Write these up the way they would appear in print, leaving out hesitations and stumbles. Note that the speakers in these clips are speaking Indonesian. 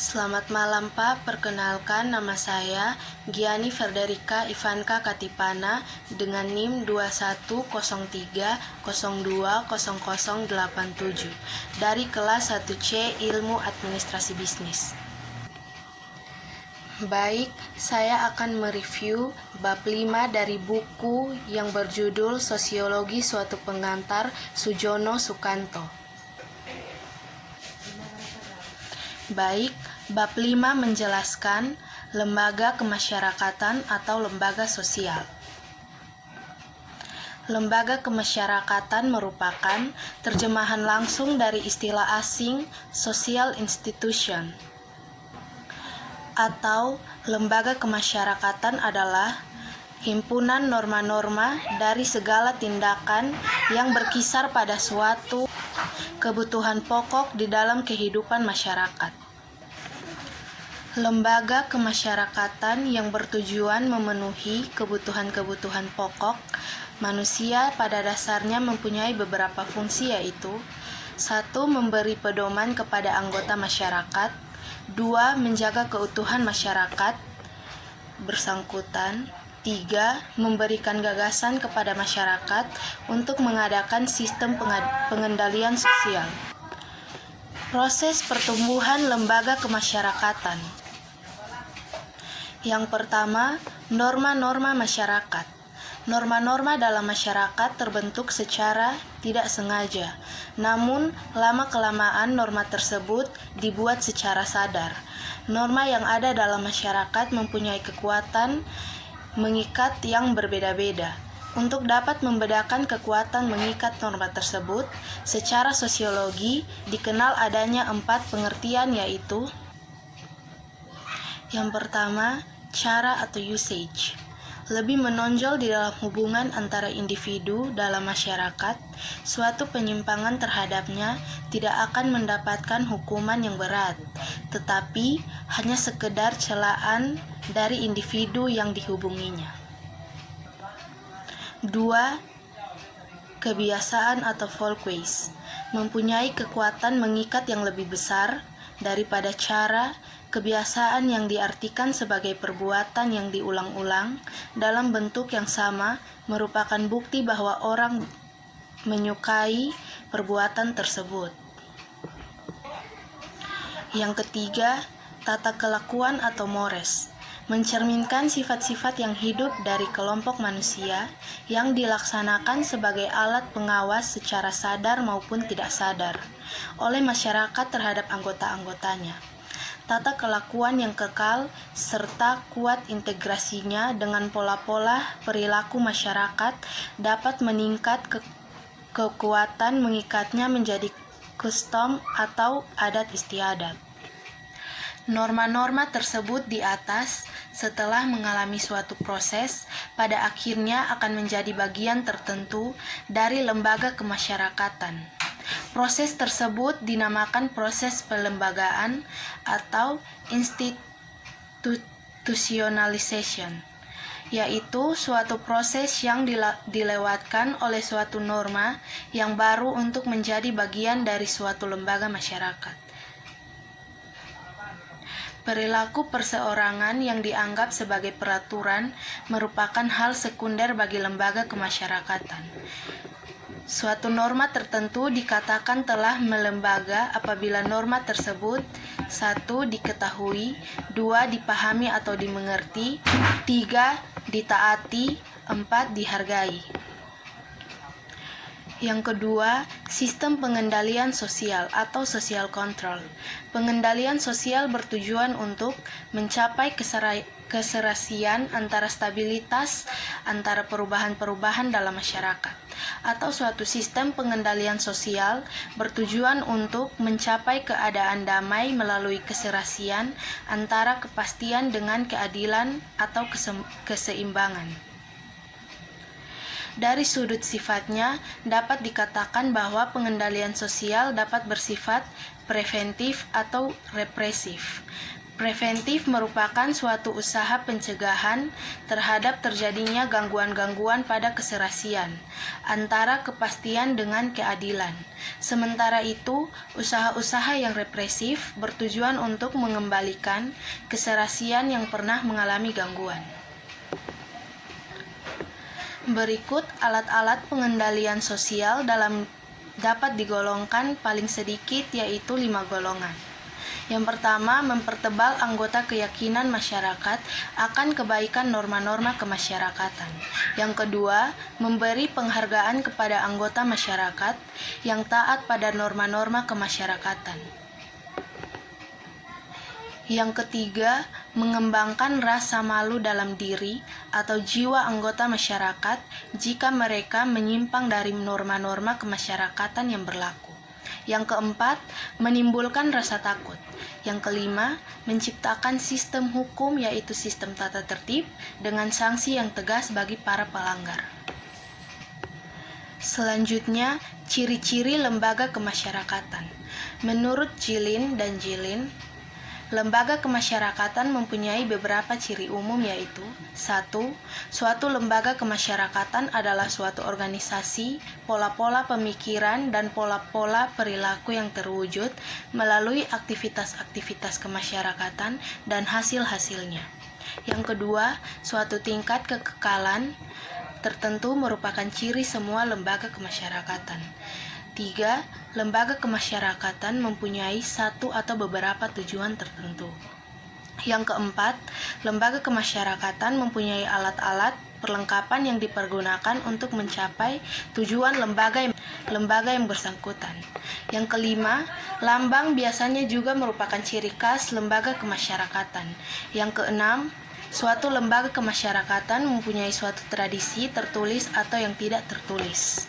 Selamat malam Pak, perkenalkan nama saya Giani Frederica Ivanka Katipana dengan NIM 2103020087 dari kelas 1C Ilmu Administrasi Bisnis. Baik, saya akan mereview bab 5 dari buku yang berjudul Sosiologi Suatu Pengantar Sujono Sukanto. Baik, bab 5 menjelaskan lembaga kemasyarakatan atau lembaga sosial. Lembaga kemasyarakatan merupakan terjemahan langsung dari istilah asing social institution. Atau lembaga kemasyarakatan adalah himpunan norma-norma dari segala tindakan yang berkisar pada suatu kebutuhan pokok di dalam kehidupan masyarakat. Lembaga kemasyarakatan yang bertujuan memenuhi kebutuhan-kebutuhan pokok manusia pada dasarnya mempunyai beberapa fungsi, yaitu 1. Memberi pedoman kepada anggota masyarakat, 2. Menjaga keutuhan masyarakat bersangkutan, 3. Memberikan gagasan kepada masyarakat untuk mengadakan sistem pengendalian sosial. Proses pertumbuhan lembaga kemasyarakatan. Yang pertama, norma-norma masyarakat. Norma-norma dalam masyarakat terbentuk secara tidak sengaja, namun lama-kelamaan norma tersebut dibuat secara sadar. Norma yang ada dalam masyarakat mempunyai kekuatan mengikat yang berbeda-beda. Untuk dapat membedakan kekuatan mengikat norma tersebut, secara sosiologi dikenal adanya 4 pengertian, yaitu: yang pertama, cara atau usage. Lebih menonjol di dalam hubungan antara individu dalam masyarakat, suatu penyimpangan terhadapnya tidak akan mendapatkan hukuman yang berat, tetapi hanya sekedar celaan dari individu yang dihubunginya. 2. Kebiasaan atau folkways mempunyai kekuatan mengikat yang lebih besar daripada cara. Kebiasaan yang diartikan sebagai perbuatan yang diulang-ulang dalam bentuk yang sama merupakan bukti bahwa orang menyukai perbuatan tersebut. Yang ketiga, tata kelakuan atau mores mencerminkan sifat-sifat yang hidup dari kelompok manusia yang dilaksanakan sebagai alat pengawas secara sadar maupun tidak sadar oleh masyarakat terhadap anggota-anggotanya. Tata kelakuan yang kekal serta kuat integrasinya dengan pola-pola perilaku masyarakat dapat meningkat kekuatan mengikatnya menjadi custom atau adat istiadat. Norma-norma tersebut di atas, setelah mengalami suatu proses, pada akhirnya akan menjadi bagian tertentu dari lembaga kemasyarakatan. Proses tersebut dinamakan proses pelembagaan atau institutionalization, yaitu suatu proses yang dilewatkan oleh suatu norma yang baru untuk menjadi bagian dari suatu lembaga masyarakat. Perilaku perseorangan yang dianggap sebagai peraturan merupakan hal sekunder bagi lembaga kemasyarakatan. Suatu norma tertentu dikatakan telah melembaga apabila norma tersebut 1. Diketahui, 2. Dipahami atau dimengerti, 3. Ditaati, 4. Dihargai. Yang kedua, sistem pengendalian sosial atau social control. Pengendalian sosial bertujuan untuk mencapai keserasian antara stabilitas antara perubahan-perubahan dalam masyarakat, atau suatu sistem pengendalian sosial bertujuan untuk mencapai keadaan damai melalui keserasian antara kepastian dengan keadilan atau keseimbangan. Dari sudut sifatnya, dapat dikatakan bahwa pengendalian sosial dapat bersifat preventif atau represif. Preventif merupakan suatu usaha pencegahan terhadap terjadinya gangguan-gangguan pada keserasian antara kepastian dengan keadilan. Sementara itu, usaha-usaha yang represif bertujuan untuk mengembalikan keserasian yang pernah mengalami gangguan. Berikut alat-alat pengendalian sosial dapat digolongkan paling sedikit, yaitu 5 golongan. Yang pertama, mempertebal anggota keyakinan masyarakat akan kebaikan norma-norma kemasyarakatan. Yang kedua, memberi penghargaan kepada anggota masyarakat yang taat pada norma-norma kemasyarakatan. Yang ketiga, mengembangkan rasa malu dalam diri atau jiwa anggota masyarakat jika mereka menyimpang dari norma-norma kemasyarakatan yang berlaku. Yang keempat, menimbulkan rasa takut. Yang kelima, menciptakan sistem hukum, yaitu sistem tata tertib dengan sanksi yang tegas bagi para pelanggar. Selanjutnya, ciri-ciri lembaga kemasyarakatan. Menurut Jilin dan Jilin, lembaga kemasyarakatan mempunyai beberapa ciri umum, yaitu 1. Suatu lembaga kemasyarakatan adalah suatu organisasi, pola-pola pemikiran, dan pola-pola perilaku yang terwujud melalui aktivitas-aktivitas kemasyarakatan dan hasil-hasilnya. Yang kedua, suatu tingkat kekekalan tertentu merupakan ciri semua lembaga kemasyarakatan. 3. Lembaga kemasyarakatan mempunyai satu atau beberapa tujuan tertentu. Yang keempat, lembaga kemasyarakatan mempunyai alat-alat perlengkapan yang dipergunakan untuk mencapai tujuan lembaga yang bersangkutan. Yang kelima, lambang biasanya juga merupakan ciri khas lembaga kemasyarakatan. Yang keenam, suatu lembaga kemasyarakatan mempunyai suatu tradisi tertulis atau yang tidak tertulis.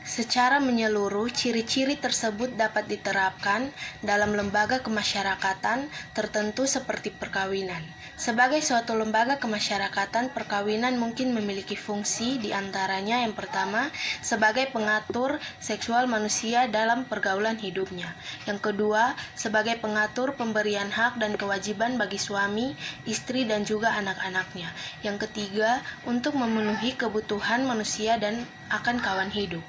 Secara menyeluruh, ciri-ciri tersebut dapat diterapkan dalam lembaga kemasyarakatan tertentu seperti perkawinan. Sebagai suatu lembaga kemasyarakatan, perkawinan mungkin memiliki fungsi di antaranya yang pertama, sebagai pengatur seksual manusia dalam pergaulan hidupnya. Yang kedua, sebagai pengatur pemberian hak dan kewajiban bagi suami, istri, dan juga anak-anaknya. Yang ketiga, untuk memenuhi kebutuhan manusia dan akan kawan hidup.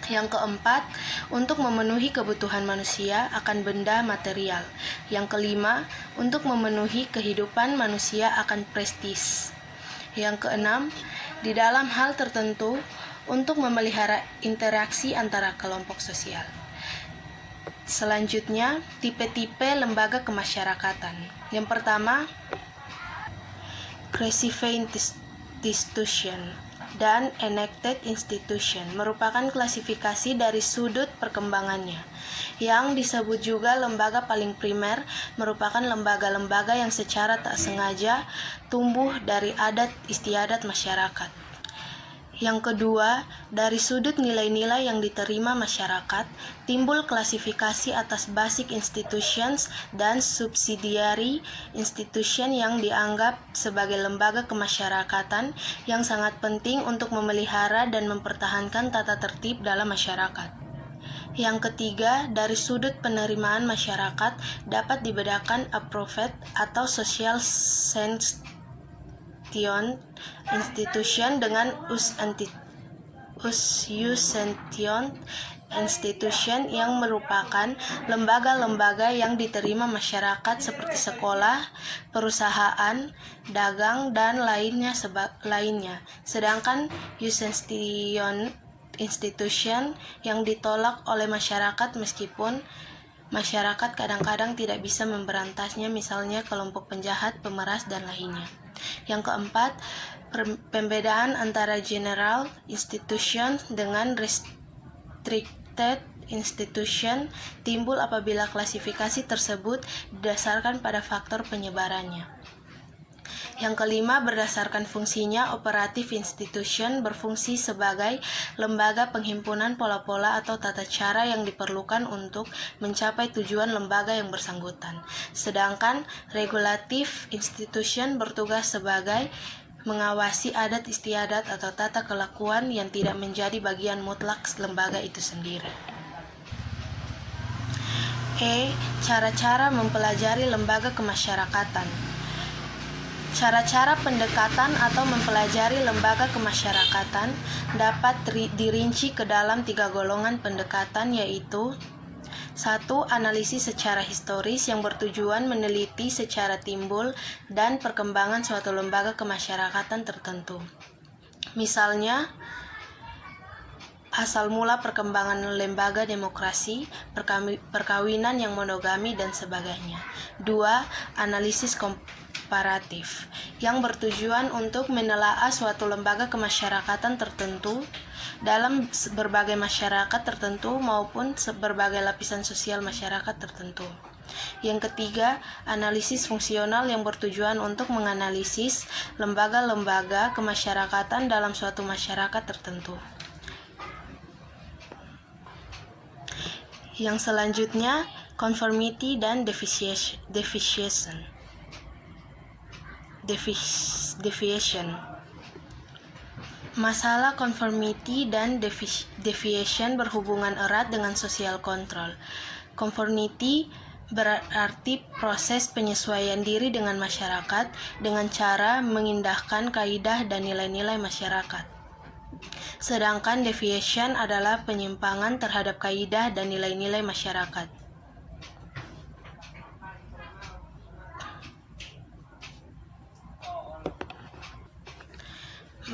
Yang keempat, untuk memenuhi kebutuhan manusia akan benda material. Yang kelima, untuk memenuhi kehidupan manusia akan prestis. Yang keenam, di dalam hal tertentu, untuk memelihara interaksi antara kelompok sosial. Selanjutnya, tipe-tipe lembaga kemasyarakatan. Yang pertama, Classified Institution dan Enacted Institution merupakan klasifikasi dari sudut perkembangannya. Yang disebut juga lembaga paling primer merupakan lembaga-lembaga yang secara tak sengaja tumbuh dari adat istiadat masyarakat. Yang kedua, dari sudut nilai-nilai yang diterima masyarakat, timbul klasifikasi atas basic institutions dan subsidiary institution yang dianggap sebagai lembaga kemasyarakatan yang sangat penting untuk memelihara dan mempertahankan tata tertib dalam masyarakat. Yang ketiga, dari sudut penerimaan masyarakat dapat dibedakan approved atau social institution dengan use sentient institution yang merupakan lembaga-lembaga yang diterima masyarakat seperti sekolah, perusahaan, dagang, dan lainnya. Sedangkan use sentient institution yang ditolak oleh masyarakat meskipun masyarakat kadang-kadang tidak bisa memberantasnya, misalnya kelompok penjahat, pemeras, dan lainnya. Yang keempat, pembedaan antara general institution dengan restricted institution timbul apabila klasifikasi tersebut didasarkan pada faktor penyebarannya. Yang kelima, berdasarkan fungsinya, operative institution berfungsi sebagai lembaga penghimpunan pola-pola atau tata cara yang diperlukan untuk mencapai tujuan lembaga yang bersangkutan. Sedangkan regulative institution bertugas sebagai mengawasi adat istiadat atau tata kelakuan yang tidak menjadi bagian mutlak lembaga itu sendiri. Cara-cara mempelajari lembaga kemasyarakatan. Cara-cara pendekatan atau mempelajari lembaga kemasyarakatan dapat dirinci ke dalam 3 golongan pendekatan, yaitu 1. Analisis secara historis yang bertujuan meneliti secara timbul dan perkembangan suatu lembaga kemasyarakatan tertentu. Misalnya, asal mula perkembangan lembaga demokrasi, perkawinan yang monogami, dan sebagainya. 2. Analisis komparatif yang bertujuan untuk menelaah suatu lembaga kemasyarakatan tertentu dalam berbagai masyarakat tertentu maupun berbagai lapisan sosial masyarakat tertentu. Yang ketiga, analisis fungsional yang bertujuan untuk menganalisis lembaga-lembaga kemasyarakatan dalam suatu masyarakat tertentu. Yang selanjutnya, conformity dan deviation. Masalah conformity dan deviation berhubungan erat dengan social control. Conformity berarti proses penyesuaian diri dengan masyarakat dengan cara mengindahkan kaidah dan nilai-nilai masyarakat. Sedangkan deviation adalah penyimpangan terhadap kaidah dan nilai-nilai masyarakat.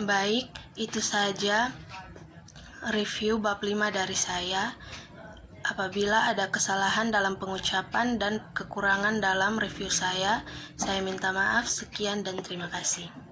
Baik, itu saja review bab 5 dari saya. Apabila ada kesalahan dalam pengucapan dan kekurangan dalam review saya minta maaf. Sekian dan terima kasih.